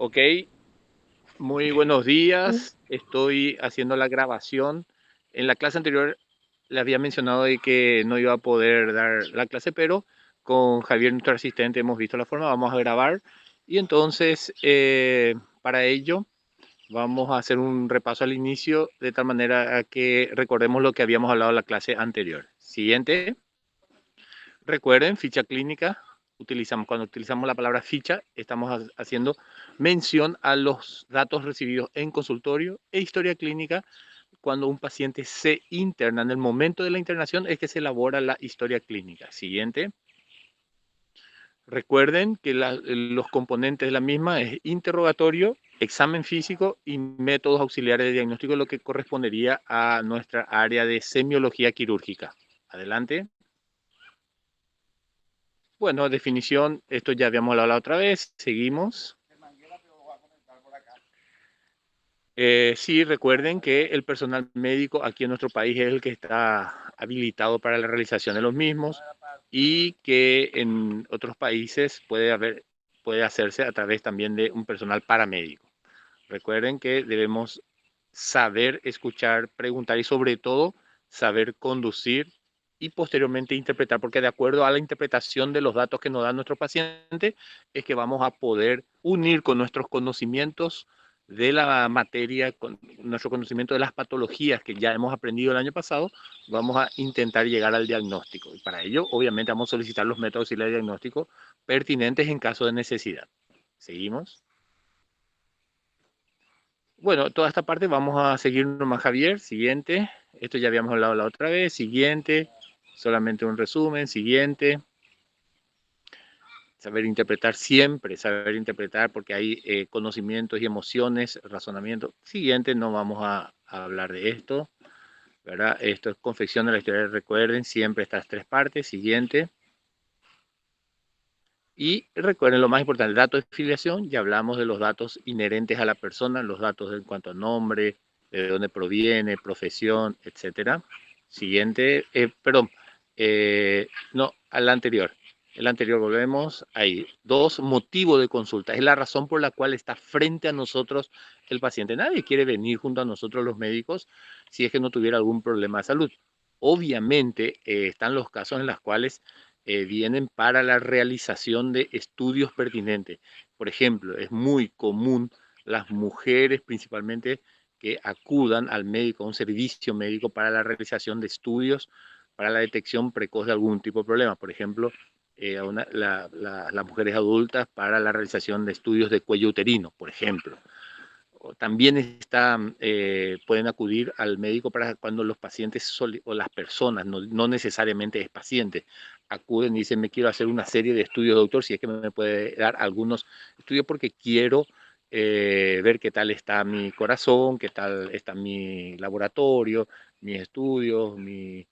Ok, muy buenos días. Estoy haciendo la grabación. En la clase anterior le había mencionado de que no iba a poder dar la clase, pero con Javier, nuestro asistente, hemos visto la forma. Vamos a grabar. Y entonces, para ello, vamos a hacer un repaso al inicio de tal manera a que recordemos lo que habíamos hablado en la clase anterior. Siguiente. Recuerden, ficha clínica. Cuando utilizamos la palabra ficha, estamos haciendo mención a los datos recibidos en consultorio e historia clínica. Cuando un paciente se interna, en el momento de la internación es que se elabora la historia clínica. Siguiente. Recuerden que los componentes de la misma es interrogatorio, examen físico y métodos auxiliares de diagnóstico, lo que correspondería a nuestra área de semiología quirúrgica. Adelante. Bueno, definición, esto ya habíamos hablado la otra vez, seguimos. Sí, recuerden que el personal médico aquí en nuestro país es el que está habilitado para la realización de los mismos y que en otros países puede hacerse a través también de un personal paramédico. Recuerden que debemos saber escuchar, preguntar y sobre todo saber conducir y posteriormente interpretar, porque de acuerdo a la interpretación de los datos que nos da nuestro paciente es que vamos a poder unir con nuestros conocimientos de la materia, con nuestro conocimiento de las patologías que ya hemos aprendido el año pasado, vamos a intentar llegar al diagnóstico. Y para ello, obviamente, vamos a solicitar los métodos de diagnóstico pertinentes en caso de necesidad. Seguimos. Bueno, toda esta parte vamos a seguir nomás, Javier. Siguiente. Esto ya habíamos hablado la otra vez. Siguiente. Solamente un resumen. Siguiente. Saber interpretar siempre, saber interpretar porque hay conocimientos y emociones, razonamiento. Siguiente, no vamos a hablar de esto, ¿verdad? Esto es confección de la historia. Recuerden siempre estas tres partes. Siguiente. Y recuerden lo más importante, datos de filiación, ya hablamos de los datos inherentes a la persona, los datos en cuanto a nombre, de dónde proviene, profesión, etcétera. Siguiente, perdón, no, al anterior. El anterior volvemos ahí. Dos, motivo de consulta. Es la razón por la cual está frente a nosotros el paciente. Nadie quiere venir junto a nosotros los médicos si es que no tuviera algún problema de salud. Obviamente están los casos en los cuales vienen para la realización de estudios pertinentes. Por ejemplo, es muy común las mujeres principalmente que acudan al médico, a un servicio médico para la realización de estudios para la detección precoz de algún tipo de problema. Por ejemplo, las mujeres adultas para la realización de estudios de cuello uterino, por ejemplo. También pueden acudir al médico para cuando los pacientes o las personas, no necesariamente es paciente, acuden y dicen, me quiero hacer una serie de estudios, doctor, si es que me puede dar algunos estudios porque quiero ver qué tal está mi corazón, qué tal está mi laboratorio, mis estudios, mis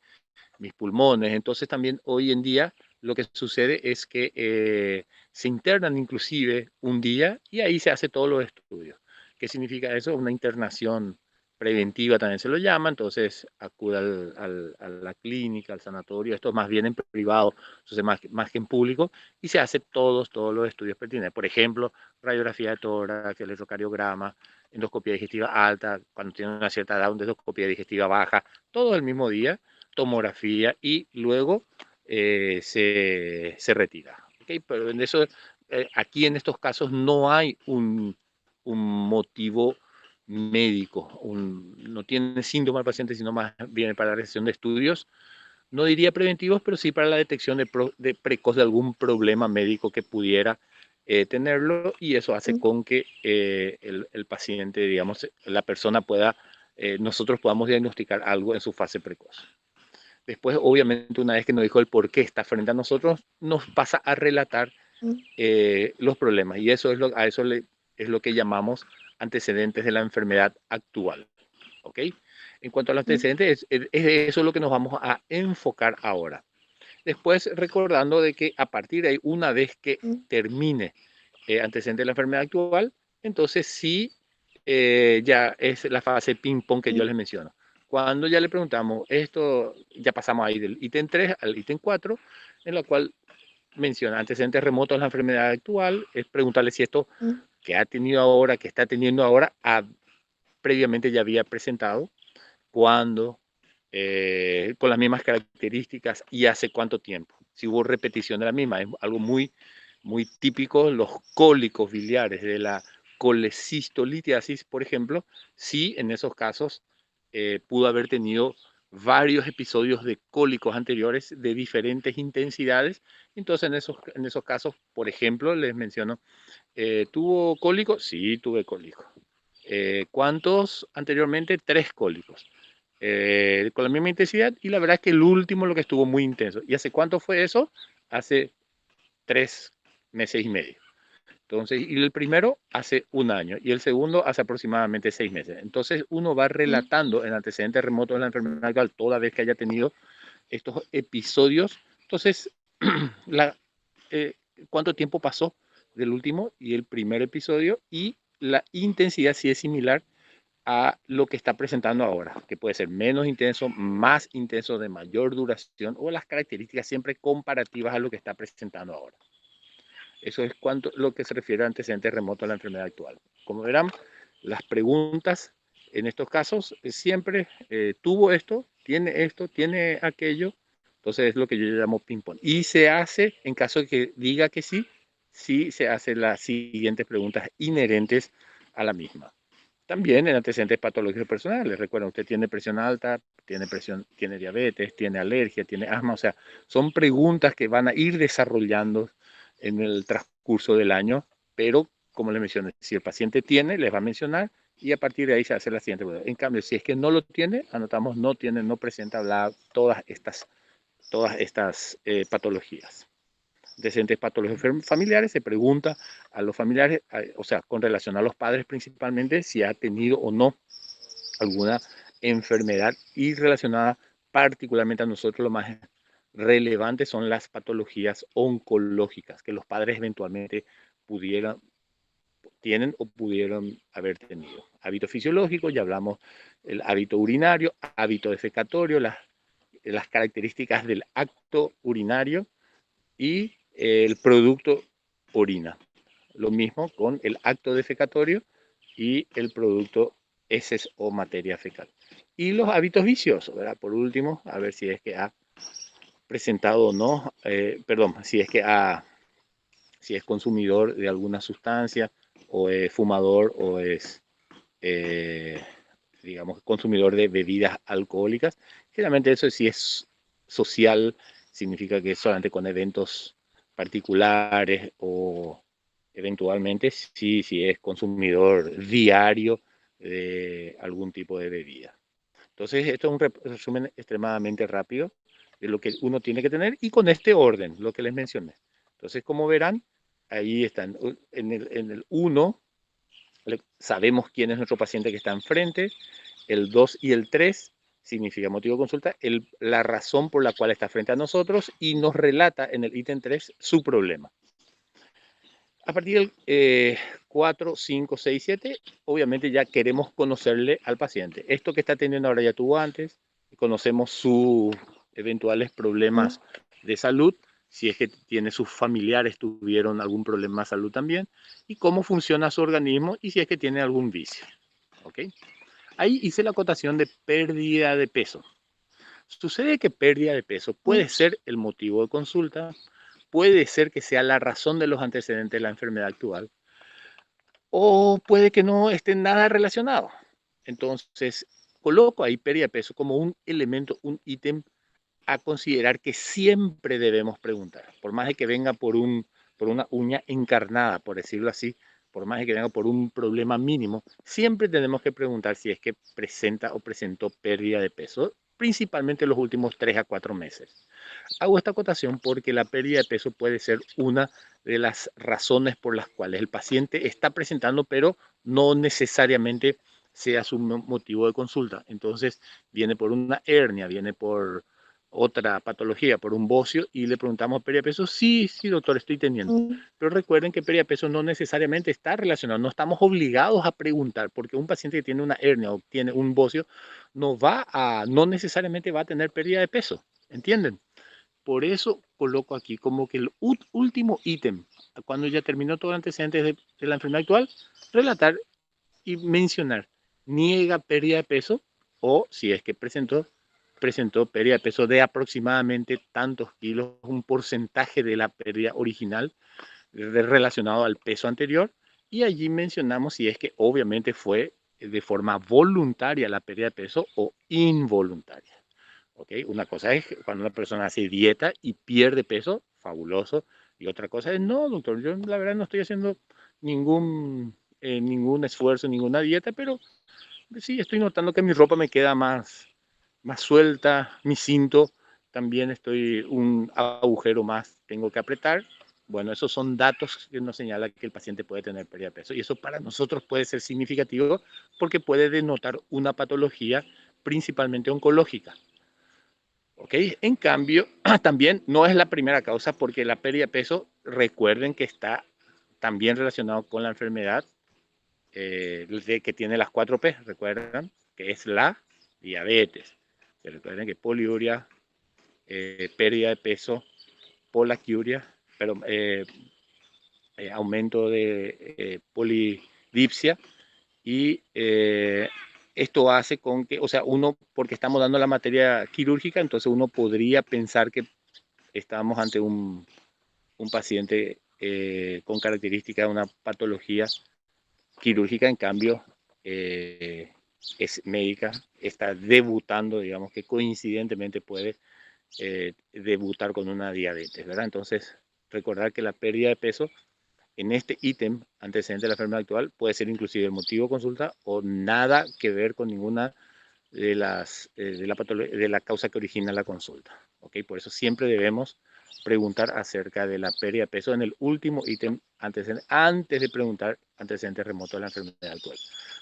pulmones. Entonces también hoy en día lo que sucede es que se internan inclusive un día y ahí se hace todos los estudios. ¿Qué significa eso? Una internación preventiva también se lo llama, entonces acude a la clínica, al sanatorio, esto más bien en privado, entonces más que en público, y se hace todos los estudios pertinentes. Por ejemplo, radiografía de tórax, electrocardiograma, endoscopia digestiva alta, cuando tiene una cierta edad, una endoscopia digestiva baja, todo el mismo día, tomografía y luego se retira. ¿Okay? Pero en eso, aquí en estos casos no hay un motivo médico, no tiene síntoma el paciente, sino más viene para la realización de estudios, no diría preventivos, pero sí para la detección de precoz de algún problema médico que pudiera tenerlo y eso hace con que el paciente, digamos, la persona pueda, nosotros podamos diagnosticar algo en su fase precoz. Después, obviamente, una vez que nos dijo el por qué está frente a nosotros, nos pasa a relatar los problemas. Y eso es lo que llamamos antecedentes de la enfermedad actual. ¿Ok? En cuanto a los antecedentes, es eso lo que nos vamos a enfocar ahora. Después, recordando de que a partir de ahí, una vez que termine antecedente de la enfermedad actual, entonces sí, ya es la fase ping-pong que yo les menciono. Cuando ya le preguntamos esto, ya pasamos ahí del ítem 3 al ítem 4, en la cual menciona antecedentes remotos de la enfermedad actual, es preguntarle si esto que ha tenido ahora, que está teniendo ahora, previamente ya había presentado, cuándo, con las mismas características y hace cuánto tiempo. Si hubo repetición de la misma, es algo muy, muy típico. Los cólicos biliares de la colecistolitiasis, por ejemplo, sí, en esos casos pudo haber tenido varios episodios de cólicos anteriores de diferentes intensidades. Entonces, en esos casos, por ejemplo, les menciono, ¿tuvo cólico? Sí, tuve cólico. ¿Cuántos anteriormente? 3 cólicos. Con la misma intensidad, y la verdad es que el último lo que estuvo muy intenso. ¿Y hace cuánto fue eso? Hace 3 meses y medio. Entonces, y el primero hace un año y el segundo hace aproximadamente 6 meses. Entonces, uno va relatando el antecedente remoto de la enfermedad actual toda vez que haya tenido estos episodios. Entonces, la, eh, ¿cuánto tiempo pasó del último y el primer episodio? Y la intensidad si es similar a lo que está presentando ahora, que puede ser menos intenso, más intenso, de mayor duración, o las características siempre comparativas a lo que está presentando ahora. Eso es lo que se refiere a antecedente remoto a la enfermedad actual. Como verán, las preguntas en estos casos siempre tuvo esto, tiene aquello. Entonces es lo que yo llamo ping-pong. Y se hace, en caso de que diga que sí, sí se hacen las siguientes preguntas inherentes a la misma. También en antecedentes patológicos personales. Recuerden, usted tiene presión alta, tiene diabetes, tiene alergia, tiene asma. O sea, son preguntas que van a ir desarrollando en el transcurso del año, pero como les mencioné, si el paciente tiene, les va a mencionar y a partir de ahí se hace la siguiente pregunta. En cambio, si es que no lo tiene, anotamos no tiene, no presenta todas estas patologías. Antecedentes patológicos familiares, se pregunta a los familiares, o sea, con relación a los padres principalmente, si ha tenido o no alguna enfermedad, y relacionada particularmente a nosotros, lo más relevante son las patologías oncológicas que los padres eventualmente tienen o pudieron haber tenido. Hábito fisiológico, ya hablamos el hábito urinario, hábito defecatorio, las características del acto urinario y el producto orina. Lo mismo con el acto defecatorio y el producto heces o materia fecal. Y los hábitos viciosos, ¿verdad? Por último, a ver si es que ha presentado o no, perdón, si es consumidor de alguna sustancia, o es fumador, o es, eh, digamos, consumidor de bebidas alcohólicas. Generalmente eso sí es social, significa que solamente con eventos particulares, o eventualmente si es consumidor diario de algún tipo de bebida. Entonces, esto es un resumen extremadamente rápido de lo que uno tiene que tener, y con este orden, lo que les mencioné. Entonces, como verán, ahí están. En el 1 sabemos quién es nuestro paciente que está enfrente. El 2 y el 3 significa motivo de consulta, la razón por la cual está frente a nosotros, y nos relata en el ítem 3 su problema. A partir del 4, 5, 6, 7, obviamente ya queremos conocerle al paciente. Esto que está teniendo ahora ya tuvo antes, conocemos sus eventuales problemas de salud, si es que tiene sus familiares tuvieron algún problema de salud también, y cómo funciona su organismo, y si es que tiene algún vicio. ¿Ok? Ahí hice la acotación de pérdida de peso. Sucede que pérdida de peso puede ser el motivo de consulta, puede ser que sea la razón de los antecedentes de la enfermedad actual, o puede que no esté nada relacionado. Entonces, coloco ahí pérdida de peso como un elemento, un ítem a considerar, que siempre debemos preguntar, por más de que venga por una uña encarnada, por decirlo así, por más de que venga por un problema mínimo, siempre tenemos que preguntar si es que presenta o presentó pérdida de peso, principalmente en los últimos 3 a 4 meses. Hago esta acotación porque la pérdida de peso puede ser una de las razones por las cuales el paciente está presentando, pero no necesariamente sea su motivo de consulta. Entonces, viene por una hernia, viene por otra patología, por un bocio, y le preguntamos pérdida de peso. Sí, sí, doctor, estoy teniendo. Pero recuerden que pérdida de peso no necesariamente está relacionado, no estamos obligados a preguntar, porque un paciente que tiene una hernia o tiene un bocio no necesariamente va a tener pérdida de peso, ¿entienden? Por eso coloco aquí como que el último ítem, cuando ya terminó todo el antecedente de la enfermedad actual, relatar y mencionar, niega pérdida de peso o si es que presentó pérdida de peso de aproximadamente tantos kilos, un porcentaje de la pérdida original relacionado al peso anterior, y allí mencionamos si es que obviamente fue de forma voluntaria la pérdida de peso o involuntaria. ¿Okay? Una cosa es cuando una persona hace dieta y pierde peso, fabuloso, y otra cosa es, no, doctor, yo la verdad no estoy haciendo ningún esfuerzo, ninguna dieta, pero sí estoy notando que mi ropa me queda más suelta, mi cinto también estoy un agujero más, tengo que apretar. Bueno, esos son datos que nos señalan que el paciente puede tener pérdida de peso y eso para nosotros puede ser significativo porque puede denotar una patología principalmente oncológica. ¿Ok? En cambio, también no es la primera causa porque la pérdida de peso, recuerden que está también relacionado con la enfermedad que tiene las 4P, recuerdan, que es la diabetes. Se recuerden que poliuria, pérdida de peso, polaquiuria, pero aumento de polidipsia y esto hace con que, o sea, uno, porque estamos dando la materia quirúrgica, entonces uno podría pensar que estamos ante un paciente con características de una patología quirúrgica, en cambio, es médica, está debutando, digamos que coincidentemente puede debutar con una diabetes, ¿verdad? Entonces, recordar que la pérdida de peso en este ítem antecedente de la enfermedad actual puede ser inclusive el motivo de consulta o nada que ver con ninguna de la causa que origina la consulta. ¿Okay? Por eso siempre debemos preguntar acerca de la pérdida de peso en el último ítem antecedente, antes de preguntar antecedente remoto de la enfermedad actual.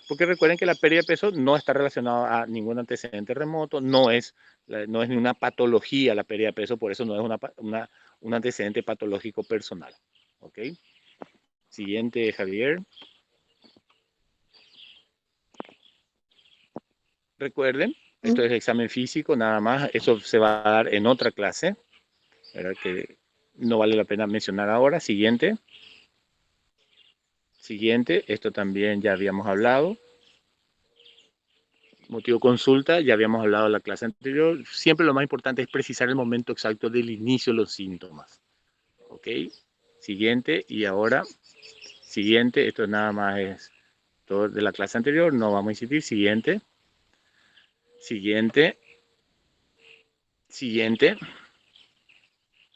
Porque recuerden que la pérdida de peso no está relacionada a ningún antecedente remoto, no es ni una patología la pérdida de peso, por eso no es un antecedente patológico personal. ¿Ok? Siguiente, Javier. Recuerden, esto es examen físico, nada más. Eso se va a dar en otra clase, ¿verdad? Que no vale la pena mencionar ahora. Siguiente. Siguiente, esto también ya habíamos hablado. Motivo consulta, ya habíamos hablado en la clase anterior. Siempre lo más importante es precisar el momento exacto del inicio de los síntomas. ¿Ok? Siguiente, y ahora, siguiente, esto nada más es todo de la clase anterior, no vamos a insistir. Siguiente. Siguiente. Siguiente.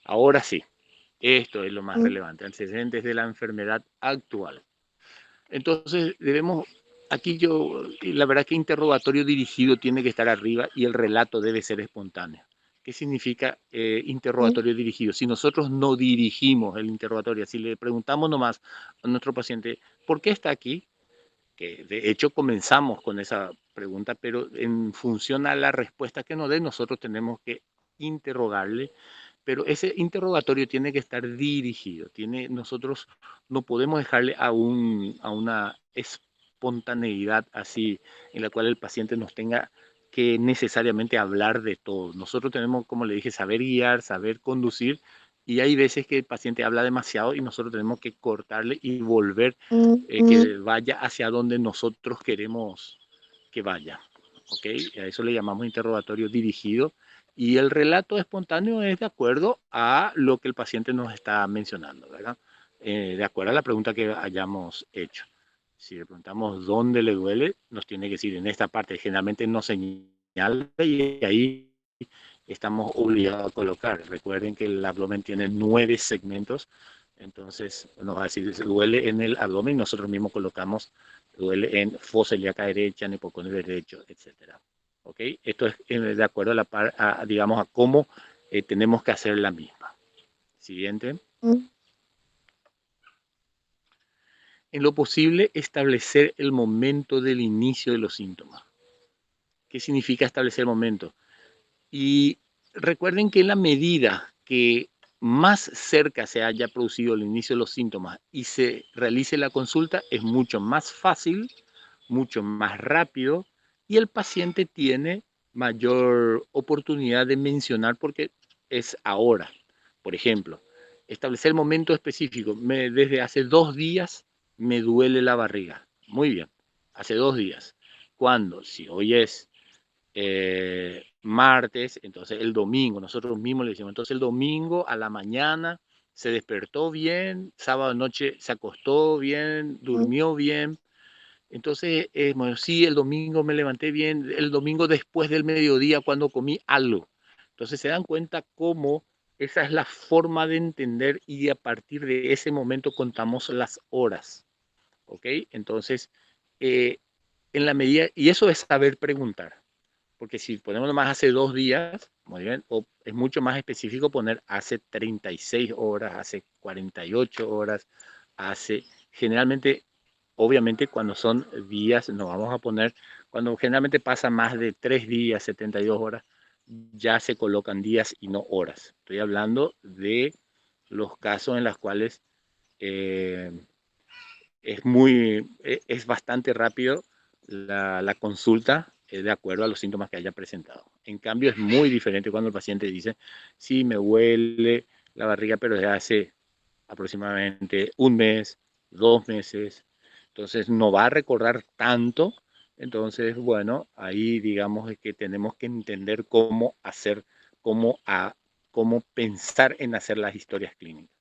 Ahora sí, esto es lo más relevante, antecedentes de la enfermedad actual. Entonces, aquí la verdad que interrogatorio dirigido tiene que estar arriba y el relato debe ser espontáneo. ¿Qué significa interrogatorio dirigido? Si nosotros no dirigimos el interrogatorio, si le preguntamos nomás a nuestro paciente, ¿por qué está aquí? Que de hecho comenzamos con esa pregunta, pero en función a la respuesta que nos dé, nosotros tenemos que interrogarle, pero ese interrogatorio tiene que estar dirigido. Nosotros no podemos dejarle a una espontaneidad así en la cual el paciente nos tenga que necesariamente hablar de todo. Nosotros tenemos, como le dije, saber guiar, saber conducir, y hay veces que el paciente habla demasiado y nosotros tenemos que cortarle y volver que vaya hacia donde nosotros queremos que vaya. ¿Ok? A eso le llamamos interrogatorio dirigido. Y el relato espontáneo es de acuerdo a lo que el paciente nos está mencionando, ¿verdad? De acuerdo a la pregunta que hayamos hecho. Si le preguntamos dónde le duele, nos tiene que decir en esta parte. Generalmente nos señala y ahí estamos obligados a colocar. Recuerden que el abdomen tiene 9 segmentos, entonces nos va a decir, duele en el abdomen y nosotros mismos colocamos, duele en fosa ilíaca derecha, en hipoconio derecho, etcétera. ¿Ok? Esto es de acuerdo digamos, a cómo tenemos que hacer la misma. Siguiente. En lo posible, establecer el momento del inicio de los síntomas. ¿Qué significa establecer el momento? Y recuerden que en la medida que más cerca se haya producido el inicio de los síntomas y se realice la consulta, es mucho más fácil, mucho más rápido y el paciente tiene mayor oportunidad de mencionar porque es ahora. Por ejemplo, establecer el momento específico. Desde hace 2 días me duele la barriga. Muy bien, hace 2 días. ¿Cuándo? Si hoy es martes, entonces el domingo, nosotros mismos le decimos, entonces el domingo a la mañana se despertó bien, sábado noche se acostó bien, durmió bien. Entonces, bueno, sí, el domingo me levanté bien, el domingo después del mediodía cuando comí algo. Entonces se dan cuenta cómo esa es la forma de entender y a partir de ese momento contamos las horas, ¿ok? Entonces, eh, en la medida, y eso es saber preguntar, porque si ponemos nomás hace 2 días, muy bien, o es mucho más específico poner hace 36 horas, hace 48 horas, hace, generalmente, obviamente cuando son días, no vamos a poner, cuando generalmente pasa más de 3 días, 72 horas, ya se colocan días y no horas. Estoy hablando de los casos en los cuales eh, es bastante rápido la consulta de acuerdo a los síntomas que haya presentado. En cambio, es muy diferente cuando el paciente dice, sí, me huele la barriga, pero desde hace aproximadamente un mes, 2 meses, entonces no va a recordar tanto. Entonces, bueno, ahí digamos que tenemos que entender cómo hacer, cómo pensar en hacer las historias clínicas.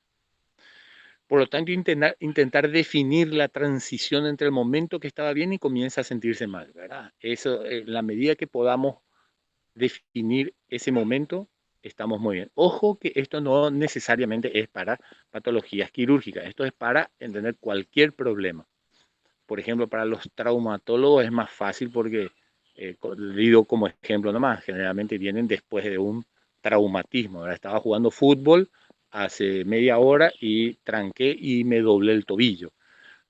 Por lo tanto, intentar definir la transición entre el momento que estaba bien y comienza a sentirse mal, ¿verdad? Eso, en la medida que podamos definir ese momento, estamos muy bien. Ojo que esto no necesariamente es para patologías quirúrgicas, esto es para entender cualquier problema. Por ejemplo, para los traumatólogos es más fácil porque, digo como ejemplo nomás, generalmente vienen después de un traumatismo, ¿verdad? Estaba jugando fútbol hace media hora y tranqué y me doblé el tobillo.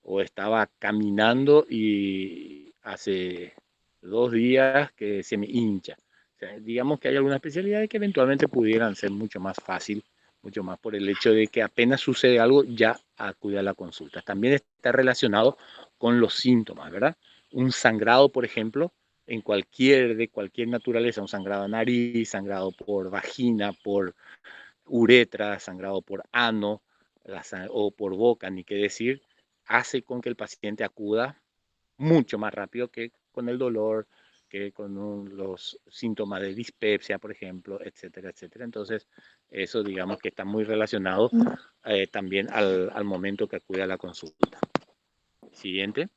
O estaba caminando y hace 2 días que se me hincha. O sea, digamos que hay algunas especialidades que eventualmente pudieran ser mucho más fácil, mucho más por el hecho de que apenas sucede algo ya acude a la consulta. También está relacionado con los síntomas, ¿verdad? Un sangrado, por ejemplo, de cualquier naturaleza, un sangrado de nariz, sangrado por vagina, por uretra, sangrado por ano o por boca, ni qué decir, hace con que el paciente acuda mucho más rápido que con el dolor, que con los síntomas de dispepsia, por ejemplo, etcétera, etcétera. Entonces, eso digamos que está muy relacionado también al momento que acude a la consulta. Siguiente.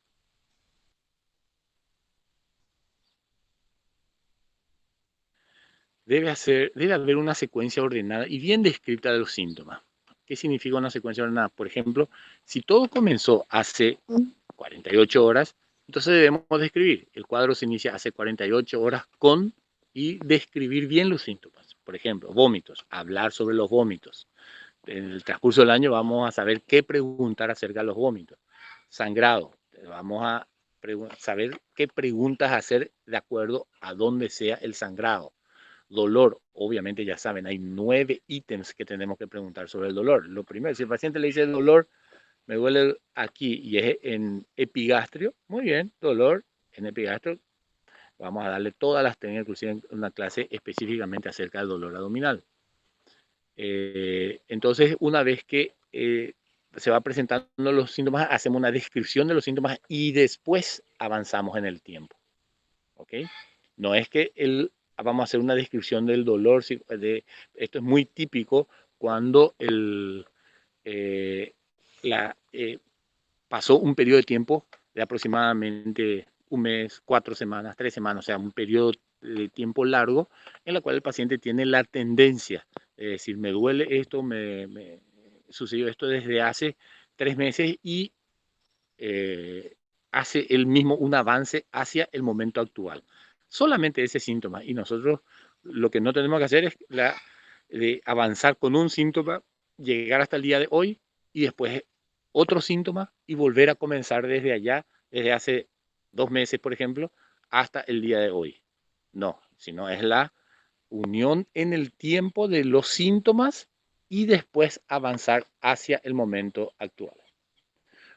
Debe haber una secuencia ordenada y bien descrita de los síntomas. ¿Qué significa una secuencia ordenada? Por ejemplo, si todo comenzó hace 48 horas, entonces debemos describir. El cuadro se inicia hace 48 horas con y describir bien los síntomas. Por ejemplo, vómitos, hablar sobre los vómitos. En el transcurso del año vamos a saber qué preguntar acerca de los vómitos. Sangrado, vamos a saber qué preguntas hacer de acuerdo a dónde sea el sangrado. Dolor, obviamente ya saben, hay 9 ítems que tenemos que preguntar sobre el dolor. Lo primero, si el paciente le dice dolor, me duele aquí y es en epigastrio, muy bien, dolor en epigastrio, vamos a darle todas las técnicas, inclusive en una clase específicamente acerca del dolor abdominal. Entonces, una vez que se va presentando los síntomas, hacemos una descripción de los síntomas y después avanzamos en el tiempo. ¿Ok? No es que vamos a hacer una descripción del dolor, esto es muy típico cuando eh, la, pasó un periodo de tiempo de aproximadamente un mes, 4 semanas, 3 semanas, o sea, un periodo de tiempo largo en la cual el paciente tiene la tendencia de decir, me duele esto, me sucedió esto desde hace 3 meses y hace el mismo un avance hacia el momento actual. Solamente ese síntoma. Y nosotros lo que no tenemos que hacer es de avanzar con un síntoma, llegar hasta el día de hoy y después otro síntoma y volver a comenzar desde allá, desde hace 2 meses, por ejemplo, hasta el día de hoy. No, sino es la unión en el tiempo de los síntomas y después avanzar hacia el momento actual.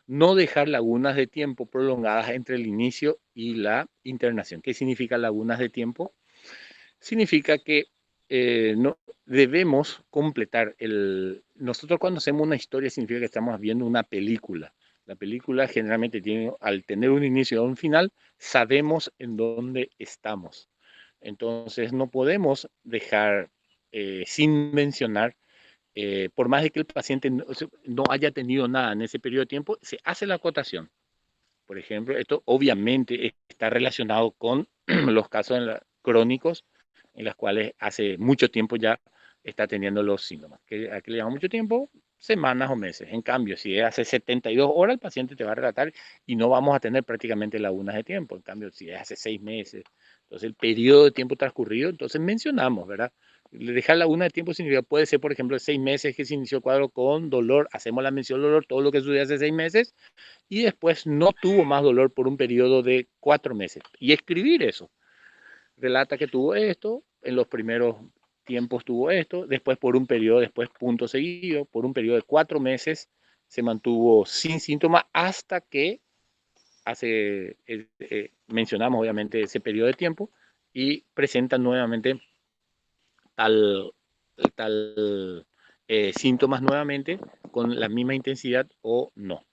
No dejar lagunas de tiempo prolongadas entre el inicio y la internación. ¿Qué significa lagunas de tiempo? Significa que no, debemos completar nosotros cuando hacemos una historia significa que estamos viendo una película. La película generalmente tiene, al tener un inicio y un final, sabemos en dónde estamos. Entonces no podemos dejar sin mencionar, por más de que el paciente no haya tenido nada en ese periodo de tiempo, se hace la acotación. Por ejemplo, esto obviamente está relacionado con los casos crónicos en los cuales hace mucho tiempo ya está teniendo los síntomas. ¿A qué le llama mucho tiempo? Semanas o meses. En cambio, si es hace 72 horas, el paciente te va a relatar y no vamos a tener prácticamente lagunas de tiempo. En cambio, si es hace 6 meses, entonces el periodo de tiempo transcurrido, entonces mencionamos, ¿verdad? Dejar laguna de tiempo significa, puede ser, por ejemplo, 6 meses que se inició el cuadro con dolor, hacemos la mención del dolor, todo lo que sucedió hace 6 meses, y después no tuvo más dolor por un periodo de 4 meses. Y escribir eso. Relata que tuvo esto, en los primeros tiempos tuvo esto, después por un periodo, después punto seguido, por un periodo de 4 meses se mantuvo sin síntomas hasta que mencionamos obviamente ese periodo de tiempo y presenta nuevamente tal, tal síntomas nuevamente con la misma intensidad o no,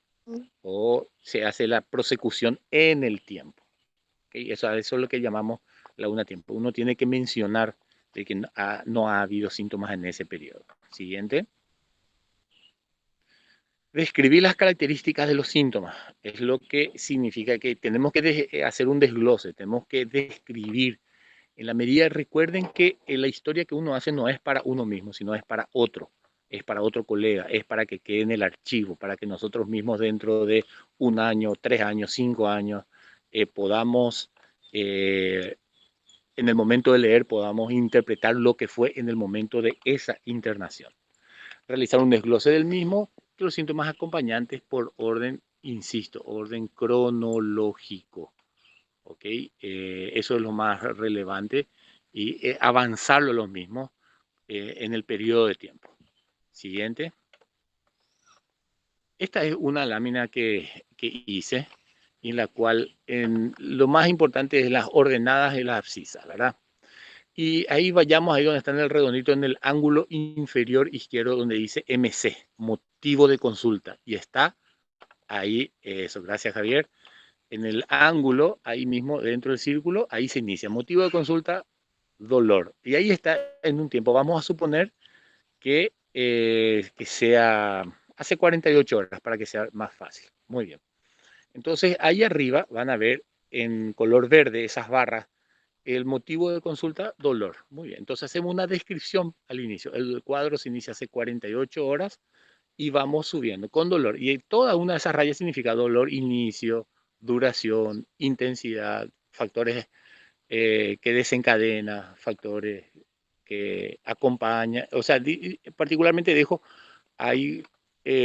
o se hace la prosecución en el tiempo. ¿Okay? Eso es lo que llamamos laguna de tiempo. Uno tiene que mencionar de que no ha habido síntomas en ese periodo. Siguiente. Describir las características de los síntomas es lo que significa que tenemos que hacer un desglose, tenemos que describir. En la medida, recuerden que la historia que uno hace no es para uno mismo, sino es para otro, es para otro colega, es para que quede en el archivo, para que nosotros mismos dentro de 1 año, 3 años, 5 años, podamos, en el momento de leer, podamos interpretar lo que fue en el momento de esa internación. Realizar un desglose del mismo, los síntomas acompañantes por orden, insisto, orden cronológico. ¿Ok? Eso es lo más relevante y avanzarlo los mismos en el periodo de tiempo. Siguiente. Esta es una lámina que hice en la cual lo más importante es las ordenadas y las abscisas, ¿verdad? Y ahí vayamos ahí donde está en el redondito, en el ángulo inferior izquierdo donde dice MC, motivo de consulta. Y está ahí, eso, gracias Javier, en el ángulo, ahí mismo dentro del círculo, ahí se inicia. Motivo de consulta, dolor. Y ahí está en un tiempo. Vamos a suponer que sea hace 48 horas para que sea más fácil. Muy bien. Entonces, ahí arriba van a ver en color verde esas barras. El motivo de consulta, dolor. Muy bien. Entonces hacemos una descripción al inicio. El cuadro se inicia hace 48 horas y vamos subiendo con dolor. Y toda una de esas rayas significa dolor, inicio, duración, intensidad, factores que desencadena, factores que acompañan. O sea, particularmente dejo, hay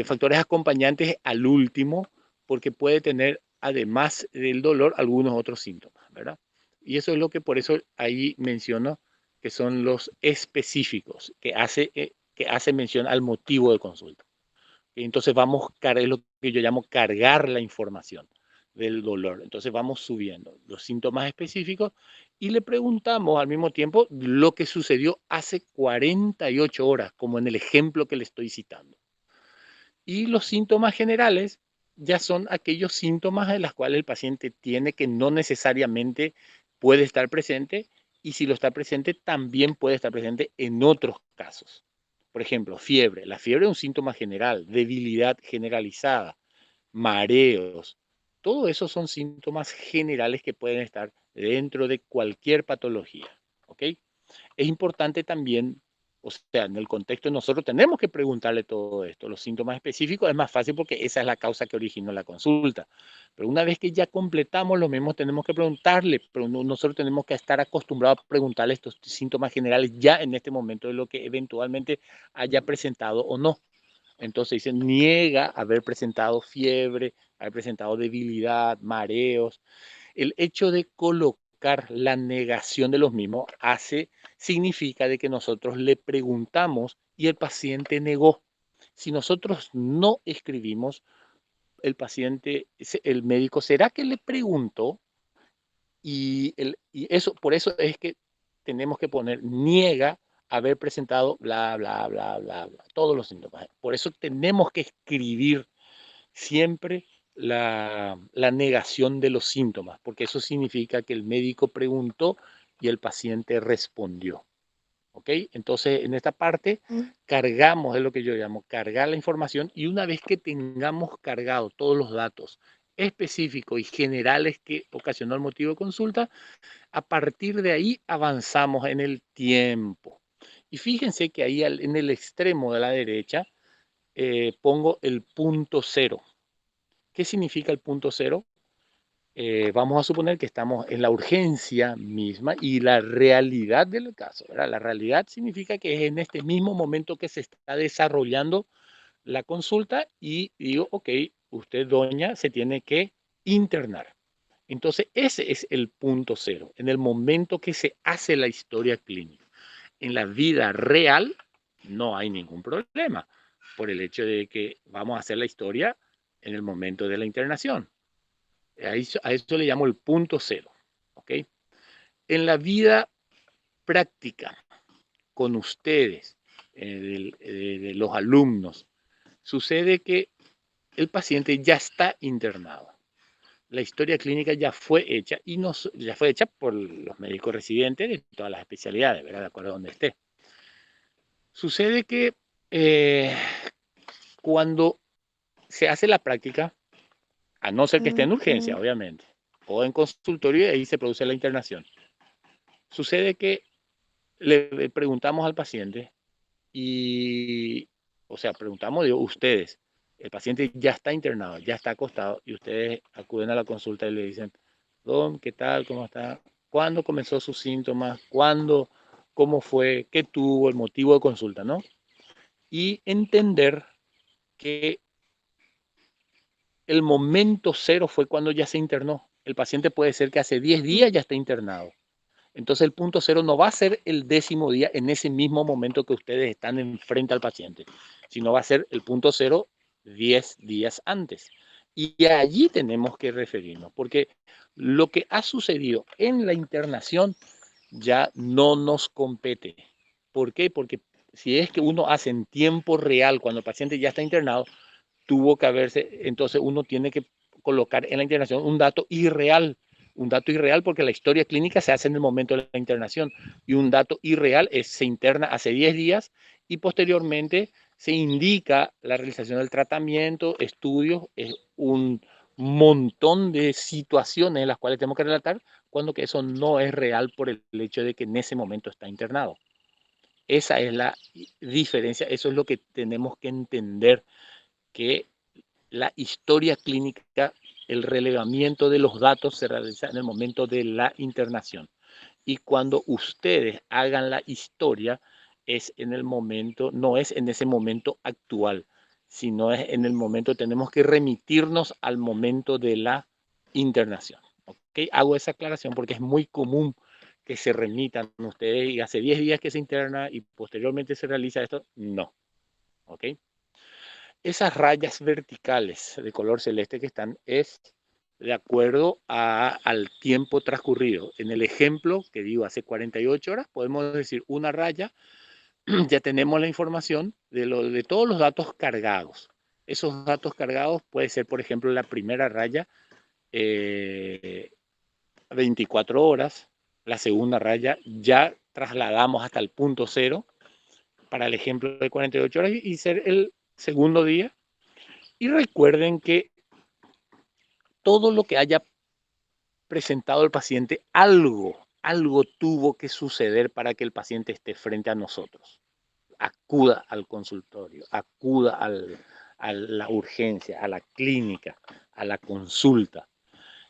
factores acompañantes al último porque puede tener, además del dolor, algunos otros síntomas, ¿verdad? Y eso es lo que por eso ahí menciono que son los específicos, que hace mención al motivo de consulta. Entonces vamos, es lo que yo llamo cargar la información del dolor. Entonces vamos subiendo los síntomas específicos y le preguntamos al mismo tiempo lo que sucedió hace 48 horas, como en el ejemplo que le estoy citando. Y los síntomas generales ya son aquellos síntomas en los cuales el paciente tiene que no necesariamente puede estar presente y si lo está presente también puede estar presente en otros casos. Por ejemplo, fiebre. La fiebre es un síntoma general, debilidad generalizada, mareos. Todo eso son síntomas generales que pueden estar dentro de cualquier patología. ¿Ok? Es importante también, o sea, en el contexto nosotros tenemos que preguntarle todo esto. Los síntomas específicos es más fácil porque esa es la causa que originó la consulta. Pero una vez que ya completamos lo mismo, tenemos que preguntarle, pero nosotros tenemos que estar acostumbrados a preguntarle estos síntomas generales ya en este momento de lo que eventualmente haya presentado o no. Entonces dice, niega haber presentado fiebre, haber presentado debilidad, mareos. El hecho de colocar la negación de los mismos significa de que nosotros le preguntamos y el paciente negó. Si nosotros no escribimos, el médico, ¿será que le preguntó? Y eso, por eso es que tenemos que poner niega haber presentado bla, bla, bla, bla, bla, todos los síntomas. Por eso tenemos que escribir siempre la negación de los síntomas, porque eso significa que el médico preguntó y el paciente respondió. ¿Ok? Entonces, en esta parte cargamos, es lo que yo llamo, cargar la información, y una vez que tengamos cargado todos los datos específicos y generales que ocasionó el motivo de consulta, a partir de ahí avanzamos en el tiempo. Y fíjense que ahí en el extremo de la derecha pongo el punto cero. ¿Qué significa el punto cero? Vamos a suponer que estamos en la urgencia misma y la realidad del caso, ¿verdad? La realidad significa que es en este mismo momento que se está desarrollando la consulta y digo, ok, usted, doña, se tiene que internar. Entonces, ese es el punto cero, en el momento que se hace la historia clínica. En la vida real no hay ningún problema por el hecho de que vamos a hacer la historia en el momento de la internación. A eso le llamo el punto cero. ¿Ok? En la vida práctica, con ustedes, de los alumnos, sucede que el paciente ya está internado. La historia clínica ya fue hecha y ya fue hecha por los médicos residentes de todas las especialidades, ¿verdad? De acuerdo a donde esté. Sucede que eh, cuando se hace la práctica, a no ser que esté en urgencia, obviamente, o en consultorio, y ahí se produce la internación. Sucede que le preguntamos al paciente y, o sea, preguntamos, digo, ustedes, el paciente ya está internado, ya está acostado y ustedes acuden a la consulta y le dicen, don, ¿qué tal? ¿Cómo está? ¿Cuándo comenzó sus síntomas? ¿Cuándo? ¿Cómo fue? ¿Qué tuvo? El motivo de consulta, ¿no? Y entender que el momento cero fue cuando ya se internó. El paciente puede ser que hace 10 días ya está internado. Entonces el punto cero no va a ser el 10.º día en ese mismo momento que ustedes están enfrente al paciente, sino va a ser el punto cero 10 días antes. Y allí tenemos que referirnos, porque lo que ha sucedido en la internación ya no nos compete. ¿Por qué? Porque si es que uno hace en tiempo real, cuando el paciente ya está internado, tuvo que haberse, entonces uno tiene que colocar en la internación un dato irreal porque la historia clínica se hace en el momento de la internación y un dato irreal es se interna hace 10 días y posteriormente se indica la realización del tratamiento, estudios, es un montón de situaciones en las cuales tenemos que relatar cuando que eso no es real por el hecho de que en ese momento está internado. Esa es la diferencia, eso es lo que tenemos que entender, que la historia clínica, el relevamiento de los datos se realiza en el momento de la internación. Y cuando ustedes hagan la historia, es en el momento, no es en ese momento actual, sino es en el momento, tenemos que remitirnos al momento de la internación. ¿Okay? Hago esa aclaración porque es muy común que se remitan ustedes y hace 10 días que se interna y posteriormente se realiza esto. No. ¿Ok? Esas rayas verticales de color celeste que están es de acuerdo al tiempo transcurrido. En el ejemplo que digo, hace 48 horas, podemos decir una raya, ya tenemos la información de todos los datos cargados. Esos datos cargados puede ser, por ejemplo, la primera raya, 24 horas, la segunda raya ya trasladamos hasta el punto cero para el ejemplo de 48 horas y ser el segundo día. Y recuerden que todo lo que haya presentado el paciente, algo tuvo que suceder para que el paciente esté frente a nosotros. Acuda al consultorio, acuda a la urgencia, a la clínica, a la consulta.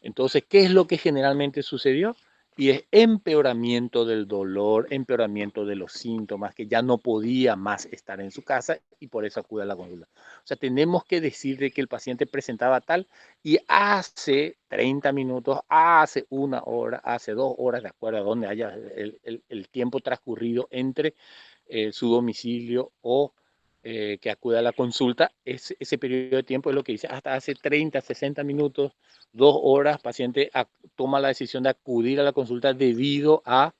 Entonces, ¿qué es lo que generalmente sucedió? Y es empeoramiento del dolor, empeoramiento de los síntomas, que ya no podía más estar en su casa y por eso acude a la consulta. O sea, tenemos que decirle que el paciente presentaba tal y hace 30 minutos, hace 1 hora, hace 2 horas, de acuerdo a donde haya el tiempo transcurrido entre su domicilio o que acuda a la consulta, ese periodo de tiempo es lo que dice, hasta hace 30, 60 minutos, 2 horas, paciente toma la decisión de acudir a la consulta debido a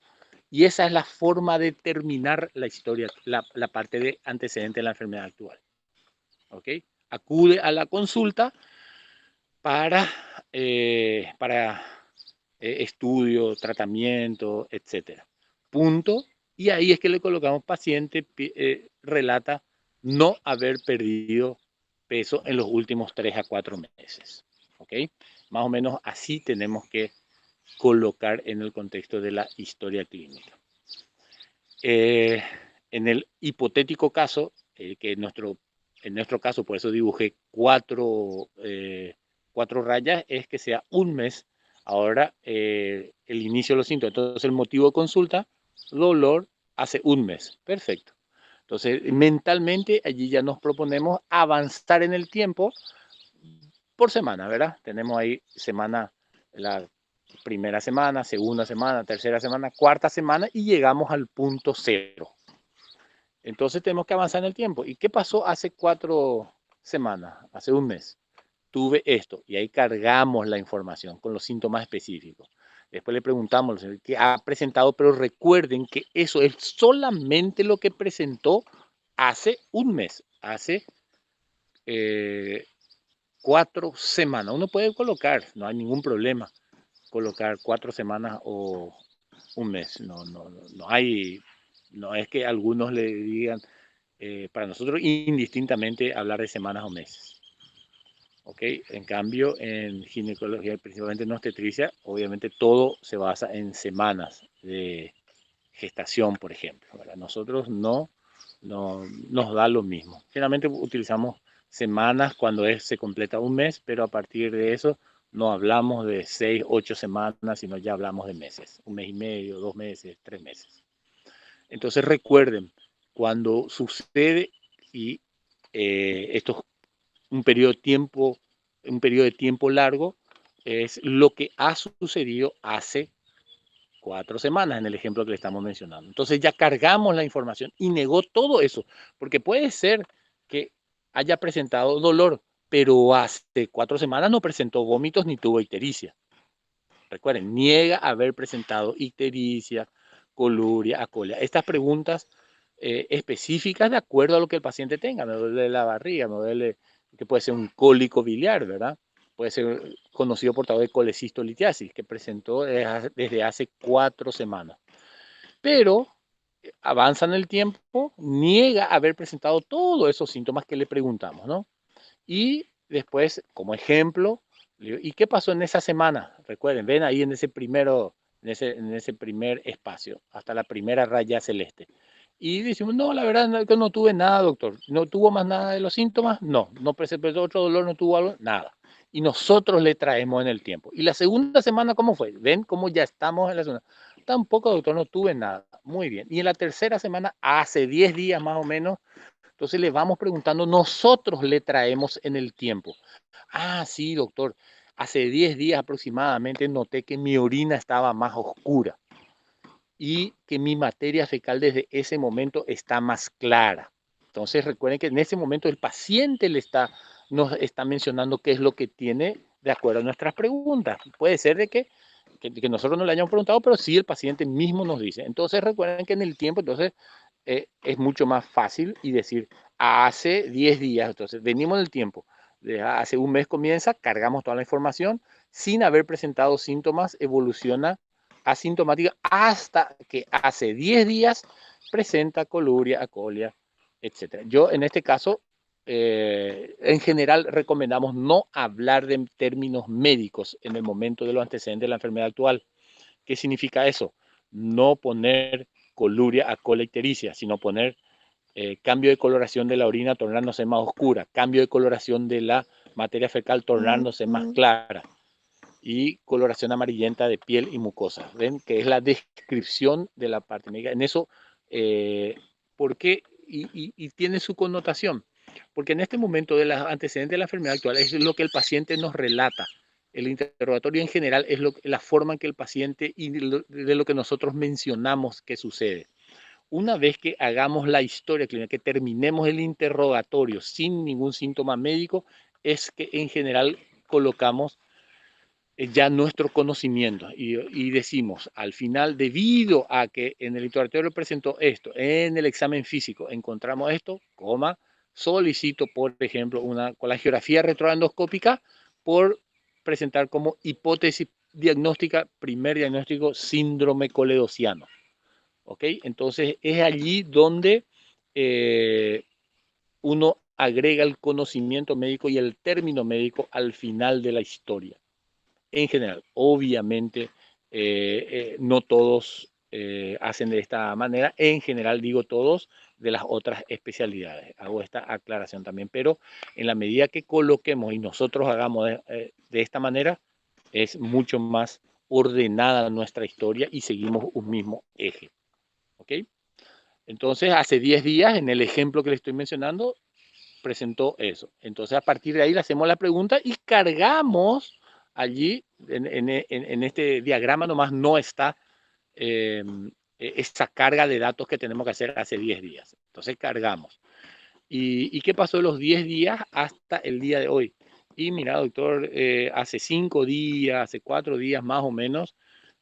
Y esa es la forma de terminar la historia, la parte de antecedente de la enfermedad actual. ¿Ok? Acude a la consulta para estudio, tratamiento, etcétera. Punto. Y ahí es que le colocamos paciente, relata no haber perdido peso en los últimos 3 a 4 meses. ¿Ok? Más o menos así tenemos que colocar en el contexto de la historia clínica. En el hipotético caso, que en nuestro caso, por eso dibujé 4 rayas, es que sea un mes. Ahora, el inicio de los síntomas. Entonces, el motivo de consulta, dolor, hace un mes. Perfecto. Entonces, mentalmente, allí ya nos proponemos avanzar en el tiempo por semana, ¿verdad? Tenemos ahí la primera semana, segunda semana, tercera semana, cuarta semana y llegamos al punto cero. Entonces tenemos que avanzar en el tiempo. ¿Y qué pasó hace 4 semanas, hace un mes? Tuve esto y ahí cargamos la información con los síntomas específicos. Después le preguntamos qué ha presentado, pero recuerden que eso es solamente lo que presentó hace un mes, hace 4 semanas. Uno puede colocar, no hay ningún problema, colocar 4 semanas o un mes. No es que algunos le digan, para nosotros indistintamente hablar de semanas o meses. ¿Ok? En cambio, en ginecología, principalmente en obstetricia, obviamente todo se basa en semanas de gestación, por ejemplo. ¿Verdad? Nosotros no nos da lo mismo. Generalmente utilizamos semanas cuando se completa un mes, pero a partir de eso no hablamos de 6, 8 semanas, sino ya hablamos de meses. Un mes y medio, 2 meses, 3 meses. Entonces recuerden, cuando sucede y esto es un periodo de tiempo largo, es lo que ha sucedido hace 4 semanas en el ejemplo que le estamos mencionando. Entonces ya cargamos la información y negó todo eso, porque puede ser que haya presentado dolor, pero hace 4 semanas no presentó vómitos ni tuvo ictericia. Recuerden, niega haber presentado ictericia, coluria, acolia. Estas preguntas específicas de acuerdo a lo que el paciente tenga. Me duele la barriga, me duele, que puede ser un cólico biliar, ¿verdad? Puede ser conocido portador de colecistolitiasis, que presentó desde hace 4 semanas. Pero avanza en el tiempo, niega haber presentado todos esos síntomas que le preguntamos, ¿no? Y después, como ejemplo, ¿y qué pasó en esa semana? Recuerden, ven ahí en ese primer espacio, hasta la primera raya celeste. Y decimos, no, la verdad no, que no tuve nada, doctor. ¿No tuvo más nada de los síntomas? No presentó otro dolor, no tuvo algo, nada. Y nosotros le traemos en el tiempo. ¿Y la segunda semana cómo fue? ¿Ven cómo ya estamos en la segunda? Tampoco, doctor, no tuve nada. Muy bien. Y en la tercera semana, hace 10 días más o menos, entonces le vamos preguntando, nosotros le traemos en el tiempo. Ah, sí, doctor, hace 10 días aproximadamente noté que mi orina estaba más oscura y que mi materia fecal desde ese momento está más clara. Entonces recuerden que en ese momento el paciente nos está mencionando qué es lo que tiene de acuerdo a nuestras preguntas. Puede ser de que nosotros no le hayamos preguntado, pero sí el paciente mismo nos dice. Entonces recuerden que en el tiempo, entonces es mucho más fácil y decir, hace 10 días, entonces venimos en el tiempo, hace un mes comienza, cargamos toda la información, sin haber presentado síntomas, evoluciona asintomática hasta que hace 10 días presenta coluria, acolia, etc. Yo en este caso, en general recomendamos no hablar de términos médicos en el momento de los antecedentes de la enfermedad actual. ¿Qué significa eso? No poner coluria, acolia, ictericia, sino poner cambio de coloración de la orina tornándose más oscura, cambio de coloración de la materia fecal tornándose más clara y coloración amarillenta de piel y mucosa. ¿Ven? Que es la descripción de la parte médica. En eso, ¿por qué? Y tiene su connotación. Porque en este momento de los antecedentes de la enfermedad actual es lo que el paciente nos relata. El interrogatorio en general es la forma en que el paciente y de lo que nosotros mencionamos que sucede. Una vez que hagamos la historia clínica, que terminemos el interrogatorio sin ningún síntoma médico, es que en general colocamos ya nuestro conocimiento y decimos al final, debido a que en el interrogatorio presentó esto, en el examen físico encontramos esto, coma, solicito, por ejemplo, una colangiografía retroendoscópica por presentar como hipótesis diagnóstica, primer diagnóstico, síndrome coledociano. ¿Ok? Entonces es allí donde uno agrega el conocimiento médico y el término médico al final de la historia. En general, obviamente, no todos hacen de esta manera. En general, digo todos de las otras especialidades. Hago esta aclaración también, pero en la medida que coloquemos y nosotros hagamos de esta manera, es mucho más ordenada nuestra historia y seguimos un mismo eje. ¿Ok? Entonces, hace 10 días, en el ejemplo que le estoy mencionando, presentó eso. Entonces, a partir de ahí le hacemos la pregunta y cargamos allí, en este diagrama nomás no está eh, esa carga de datos que tenemos que hacer hace 10 días. Entonces, cargamos. ¿Y qué pasó de los 10 días hasta el día de hoy? Y mira, doctor, hace 5 días, hace 4 días más o menos,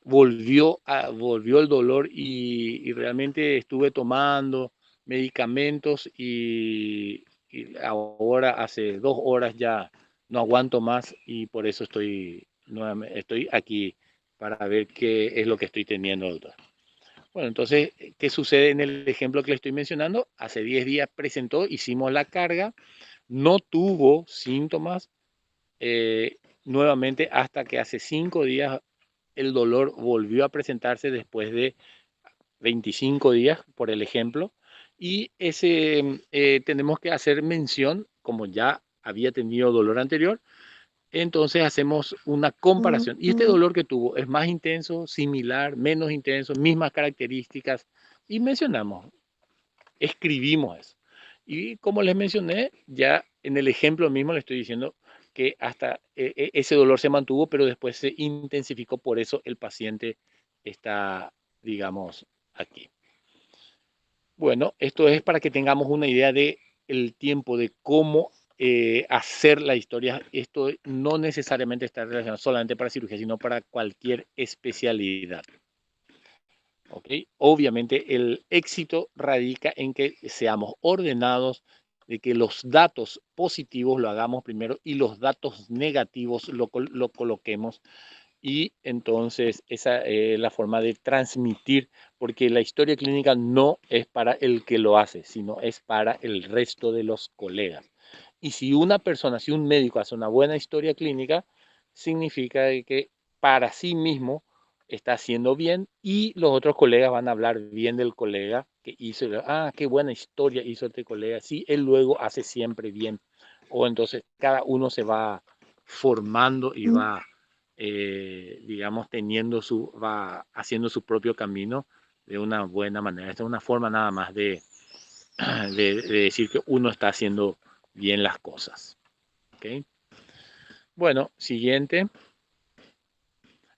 volvió el dolor y realmente estuve tomando medicamentos y ahora hace 2 horas ya no aguanto más y por eso estoy aquí para ver qué es lo que estoy teniendo, doctor. Bueno, entonces, ¿qué sucede en el ejemplo que le estoy mencionando? Hace 10 días presentó, hicimos la carga, no tuvo síntomas nuevamente hasta que hace 5 días el dolor volvió a presentarse después de 25 días, por el ejemplo, y tenemos que hacer mención, como ya había tenido dolor anterior, entonces hacemos una comparación. Y este dolor que tuvo es más intenso, similar, menos intenso, mismas características, y mencionamos, escribimos eso. Y como les mencioné, ya en el ejemplo mismo le estoy diciendo que hasta ese dolor se mantuvo, pero después se intensificó, por eso el paciente está, digamos, aquí. Bueno, esto es para que tengamos una idea de el tiempo de cómo hacer la historia. Esto no necesariamente está relacionado solamente para cirugía, sino para cualquier especialidad. ¿Okay? Obviamente el éxito radica en que seamos ordenados, de que los datos positivos lo hagamos primero y los datos negativos lo coloquemos y entonces esa es la forma de transmitir, porque la historia clínica no es para el que lo hace, sino es para el resto de los colegas. Y si una persona, si un médico hace una buena historia clínica, significa que para sí mismo está haciendo bien y los otros colegas van a hablar bien del colega que hizo, qué buena historia hizo este colega, sí, él luego hace siempre bien. O entonces cada uno se va formando y va digamos, va haciendo su propio camino de una buena manera. Esta es una forma nada más de decir que uno está haciendo bien las cosas. ¿Okay? Bueno, siguiente.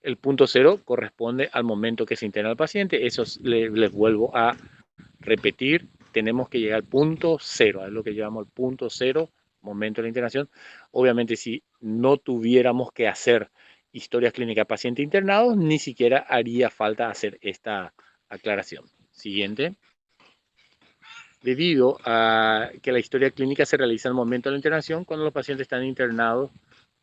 El punto cero corresponde al momento que se interna el paciente. Eso les vuelvo a repetir. Tenemos que llegar al punto cero, es lo que llamamos el punto cero, momento de la internación. Obviamente, si no tuviéramos que hacer historias clínicas de pacientes internados, ni siquiera haría falta hacer esta aclaración. Siguiente. Debido a que la historia clínica se realiza al momento de la internación, cuando los pacientes están internados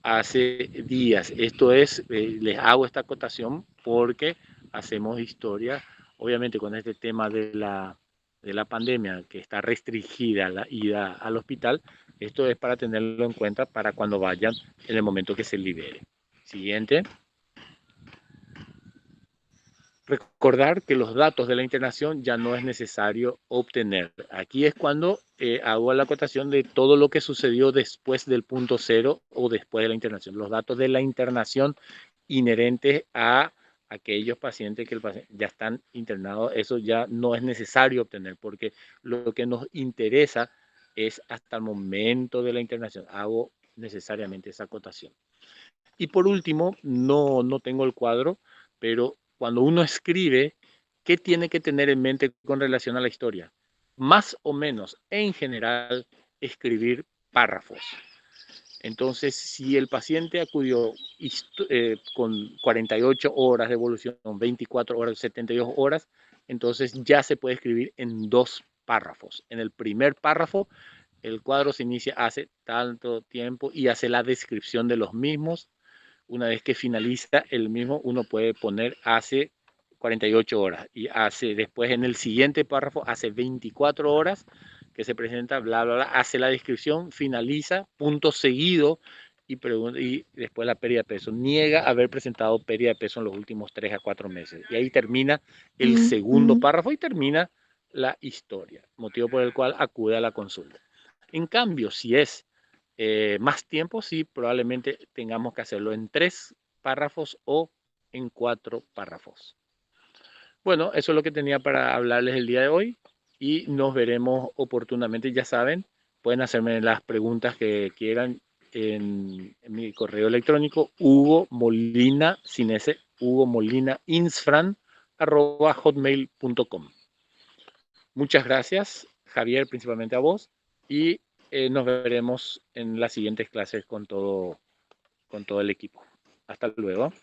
hace días. Esto es, les hago esta acotación porque hacemos historia, obviamente con este tema de la pandemia que está restringida la ida al hospital, esto es para tenerlo en cuenta para cuando vayan en el momento que se libere. Siguiente. Recordar que los datos de la internación ya no es necesario obtener. Aquí es cuando hago la acotación de todo lo que sucedió después del punto cero o después de la internación. Los datos de la internación inherentes a aquellos pacientes que ya están internados, eso ya no es necesario obtener porque lo que nos interesa es hasta el momento de la internación. Hago necesariamente esa acotación. Y por último, no tengo el cuadro, pero cuando uno escribe, ¿qué tiene que tener en mente con relación a la historia? Más o menos, en general, escribir párrafos. Entonces, si el paciente acudió con 48 horas de evolución, 24 horas, 72 horas, entonces ya se puede escribir en 2 párrafos. En el primer párrafo, el cuadro se inicia hace tanto tiempo y hace la descripción de los mismos. Una vez que finaliza el mismo, uno puede poner hace 48 horas y hace después en el siguiente párrafo, hace 24 horas que se presenta, bla, bla, bla, hace la descripción, finaliza, punto seguido y después la pérdida de peso. Niega haber presentado pérdida de peso en los últimos 3 a 4 meses. Y ahí termina el segundo párrafo y termina la historia, motivo por el cual acude a la consulta. En cambio, si es más tiempo, sí, probablemente tengamos que hacerlo en 3 párrafos o en 4 párrafos. Bueno, eso es lo que tenía para hablarles el día de hoy y nos veremos oportunamente. Ya saben, pueden hacerme las preguntas que quieran en mi correo electrónico Hugo Molina, sin ese, Hugo Molina Insfran, @hotmail.com. Muchas gracias, Javier, principalmente a vos, y nos veremos en las siguientes clases con todo el equipo. Hasta luego.